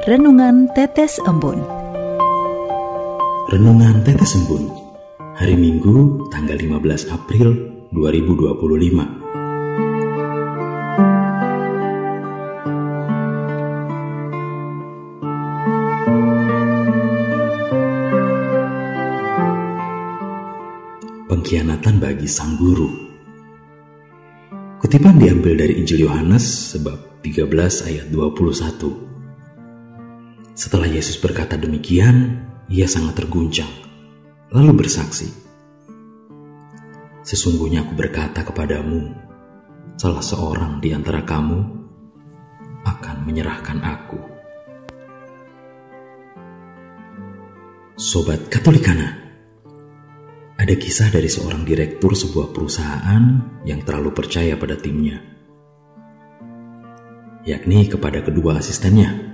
Renungan Tetes Embun. Renungan Tetes Embun, hari Minggu tanggal 15 April 2025. Pengkhianatan bagi sang guru. Kutipan diambil dari Injil Yohanes sebab 13 ayat 21. Setelah Yesus berkata demikian, ia sangat terguncang, lalu bersaksi, "Sesungguhnya aku berkata kepadamu, salah seorang di antara kamu akan menyerahkan aku." Sobat Katolikana, ada kisah dari seorang direktur sebuah perusahaan yang terlalu percaya pada timnya, yakni kepada kedua asistennya,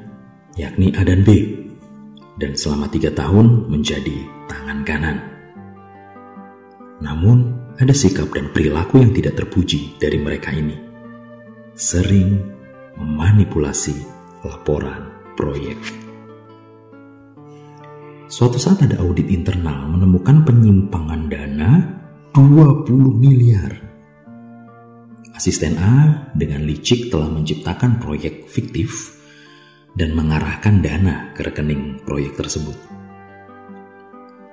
yakni A dan B, dan selama 3 tahun menjadi tangan kanan. Namun, ada sikap dan perilaku yang tidak terpuji dari mereka ini. Sering memanipulasi laporan proyek. Suatu saat ada audit internal menemukan penyimpangan dana 20 miliar. Asisten A dengan licik telah menciptakan proyek fiktif dan mengarahkan dana ke rekening proyek tersebut.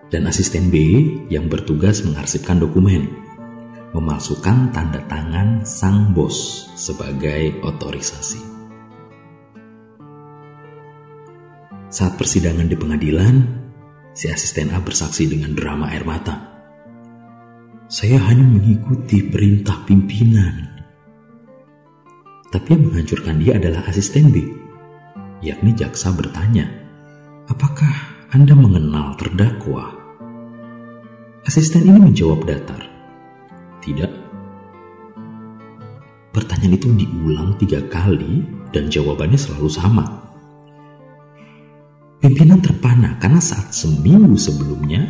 Dan asisten B yang bertugas mengarsipkan dokumen, memalsukan tanda tangan sang bos sebagai otorisasi. Saat persidangan di pengadilan, si asisten A bersaksi dengan drama air mata. "Saya hanya mengikuti perintah pimpinan." Tapi yang menghancurkan dia adalah asisten B, yakni jaksa bertanya, "Apakah Anda mengenal terdakwa?" Asisten ini menjawab datar, "Tidak." Pertanyaan itu diulang 3 kali dan jawabannya selalu sama. Pimpinan terpana karena saat seminggu sebelumnya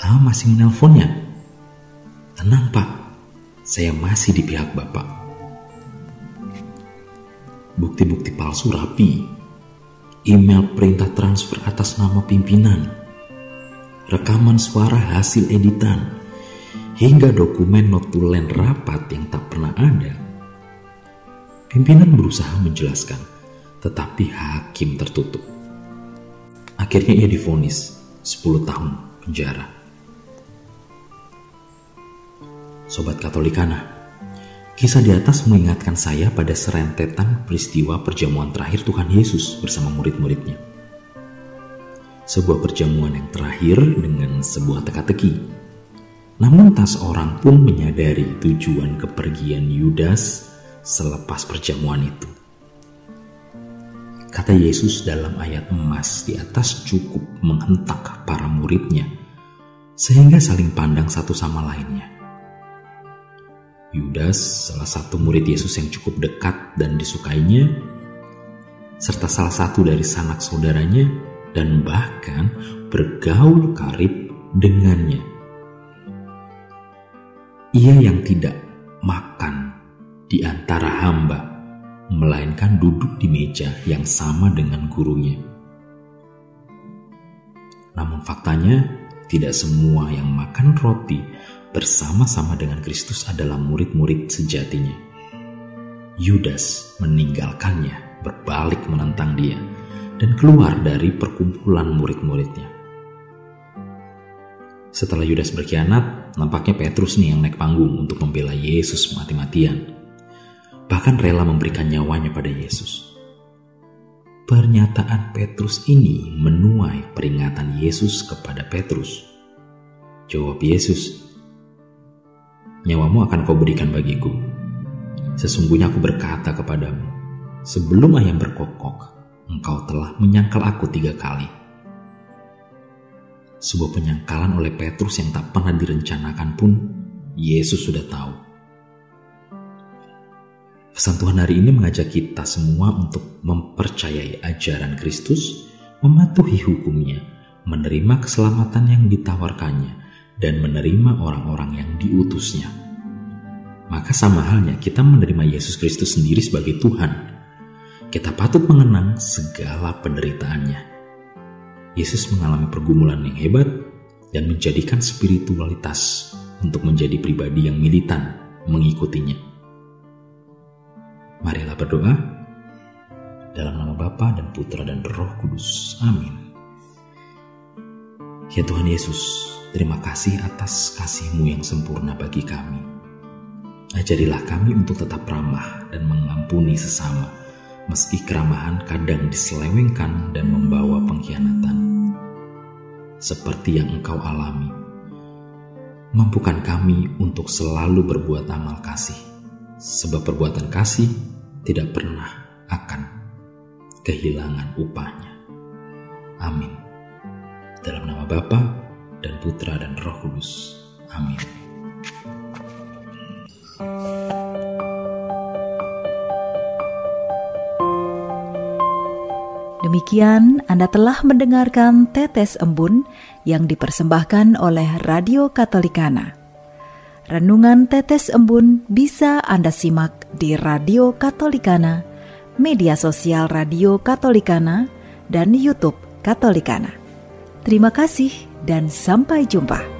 A masih menelponnya, "Tenang Pak, saya masih di pihak Bapak." Bukti-bukti palsu rapi, email perintah transfer atas nama pimpinan, rekaman suara hasil editan, hingga dokumen notulen rapat yang tak pernah ada. Pimpinan berusaha menjelaskan, tetapi hakim tertutup. Akhirnya ia divonis 10 tahun penjara. Sobat Katolikana, kisah di atas mengingatkan saya pada serentetan peristiwa perjamuan terakhir Tuhan Yesus bersama murid-muridnya. Sebuah perjamuan yang terakhir dengan sebuah teka-teki. Namun tak seorang pun menyadari tujuan kepergian Yudas selepas perjamuan itu. Kata Yesus dalam ayat emas di atas cukup menghentak para muridnya sehingga saling pandang satu sama lainnya. Yudas, salah satu murid Yesus yang cukup dekat dan disukainya, serta salah satu dari sanak saudaranya, dan bahkan bergaul karib dengannya. Ia yang tidak makan di antara hamba, melainkan duduk di meja yang sama dengan gurunya. Namun faktanya, tidak semua yang makan roti bersama-sama dengan Kristus adalah murid-murid sejatinya. Yudas meninggalkannya, berbalik menentang dia, dan keluar dari perkumpulan murid-muridnya. Setelah Yudas berkhianat, nampaknya Petrus nih yang naik panggung untuk membela Yesus mati-matian. Bahkan rela memberikan nyawanya pada Yesus. Pernyataan Petrus ini menuai peringatan Yesus kepada Petrus. Jawab Yesus, "Nyawamu akan kau berikan bagiku. Sesungguhnya aku berkata kepadamu, sebelum ayam berkokok, engkau telah menyangkal aku 3 kali. Sebuah penyangkalan oleh Petrus yang tak pernah direncanakan pun Yesus sudah tahu. Pesan Tuhan hari ini mengajak kita semua untuk mempercayai ajaran Kristus, mematuhi hukumnya, menerima keselamatan yang ditawarkannya, dan menerima orang-orang yang diutusnya. Maka sama halnya kita menerima Yesus Kristus sendiri sebagai Tuhan. kita patut mengenang segala penderitaannya. Yesus mengalami pergumulan yang hebat dan menjadikan spiritualitas untuk menjadi pribadi yang militan mengikutinya. Marilah berdoa. Dalam nama Bapa dan Putra dan Roh Kudus. Amin. Ya Tuhan Yesus, terima kasih atas kasih-Mu yang sempurna bagi kami. Ajarilah kami untuk tetap ramah dan mengampuni sesama, meski keramahan kadang diselewengkan dan membawa pengkhianatan. Seperti yang Engkau alami, mampukan kami untuk selalu berbuat amal kasih, sebab perbuatan kasih tidak pernah akan kehilangan upahnya. Amin. Dalam nama Bapa dan Putra dan Roh Kudus. Amin. Demikian Anda telah mendengarkan Tetes Embun yang dipersembahkan oleh Radio Katolikana. Renungan Tetes Embun bisa Anda simak di Radio Katolikana, media sosial Radio Katolikana, dan YouTube Katolikana. Terima kasih dan sampai jumpa.